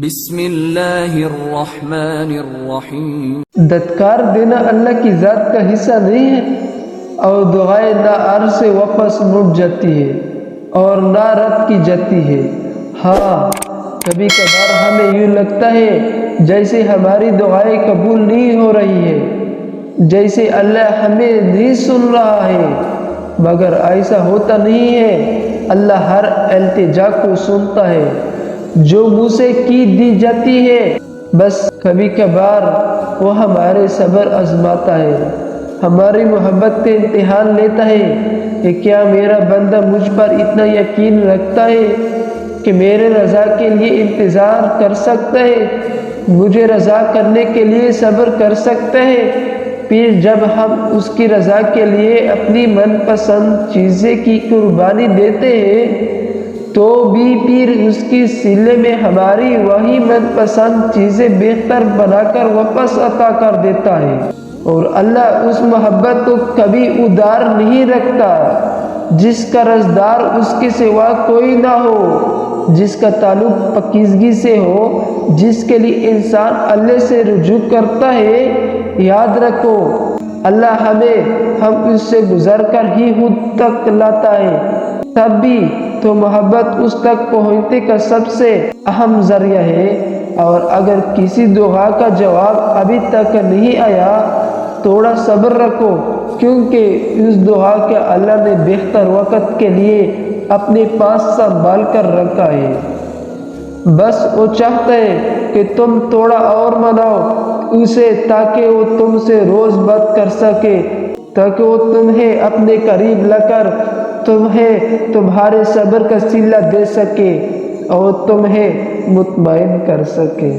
بسم اللہ الرحمن الرحیم۔ دھتکار دینا اللہ کی ذات کا حصہ نہیں ہے، اور دعائیں نہ عرض سے واپس مڑ جاتی ہے اور نہ رد کی جاتی ہے۔ ہاں، کبھی کبھار ہمیں یوں لگتا ہے جیسے ہماری دعائیں قبول نہیں ہو رہی ہے، جیسے اللہ ہمیں نہیں سن رہا ہے، مگر ایسا ہوتا نہیں ہے۔ اللہ ہر التجا کو سنتا ہے جو منہ سے کی دی جاتی ہے، بس کبھی کبھار وہ ہمارے صبر آزماتا ہے، ہماری محبت کا امتحان لیتا ہے کہ کیا میرا بندہ مجھ پر اتنا یقین رکھتا ہے کہ میرے رضا کے لیے انتظار کر سکتا ہے، مجھے رضا کرنے کے لیے صبر کر سکتا ہے۔ پھر جب ہم اس کی رضا کے لیے اپنی من پسند چیزیں کی قربانی دیتے ہیں تو بھی پھر اس کی سلے میں ہماری وہی من پسند چیزیں بہتر بنا کر واپس عطا کر دیتا ہے۔ اور اللہ اس محبت کو کبھی ادھار نہیں رکھتا جس کا رزدار اس کے سوا کوئی نہ ہو، جس کا تعلق پاکیزگی سے ہو، جس کے لیے انسان اللہ سے رجوع کرتا ہے۔ یاد رکھو، اللہ ہم اس سے گزر کر ہی خود تک لاتا ہے، تب بھی تو محبت اس تک پہنچنے کا سب سے اہم ذریعہ ہے۔ اور اگر کسی دعا کا جواب ابھی تک نہیں آیا، تھوڑا صبر رکھو، کیونکہ اس دعا کے اللہ نے بہتر وقت کے لیے اپنے پاس سنبھال کر رکھا ہے۔ بس وہ چاہتا ہے کہ تم تھوڑا اور مناؤ اسے، تاکہ وہ تم سے روز بات کر سکے، تاکہ وہ تمہیں اپنے قریب لا کر تمہیں تمہارے صبر کا صلہ دے سکے اور تمہیں مطمئن کر سکے۔